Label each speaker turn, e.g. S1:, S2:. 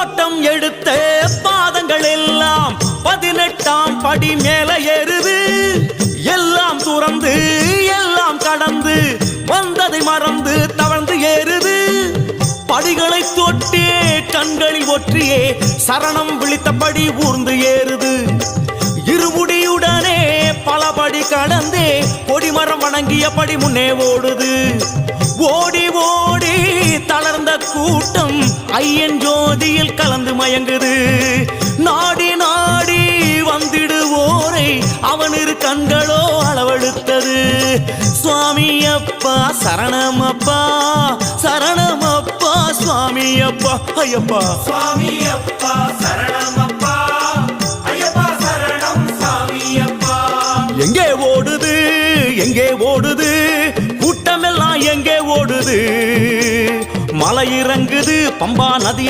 S1: ஓட்டம் எடுத்த பாதங்கள் எல்லாம் 18ஆம் படி மேல ஏறுது. எல்லாம் துறந்து எல்லாம் கடந்து வந்ததை மறந்து தவழ்ந்து ஏறுது. படிகளை தொட்டே கண்களில் ஒற்றியே சரணம் விழித்தபடி ஊர்ந்து ஏறுது. இருமுடியுடனே பலபடி கடந்தே கொடிமரம் வணங்கியபடி முன்னே ஓடுது. ஓடி ஓடி தளர்ந்த கூட்டம் ஐயன் ஜோதியில் கலந்து மயங்குது. நாடி நாடி வந்திடுவோரை அவனிரு கண்களோ அளவெடுத்தது. சுவாமி அப்பா சரணமப்பா சரணமப்பா சுவாமி அப்பா ஐயப்பா
S2: சுவாமி அப்பா சரணமப்பா ஐயப்பா சரணம் சாமி அப்பா.
S1: எங்கே ஓடுது எங்கே ஓடுது கூட்டமெல்லாம் எங்கே ஓடுது. மலை இறங்குது பம்பா நதி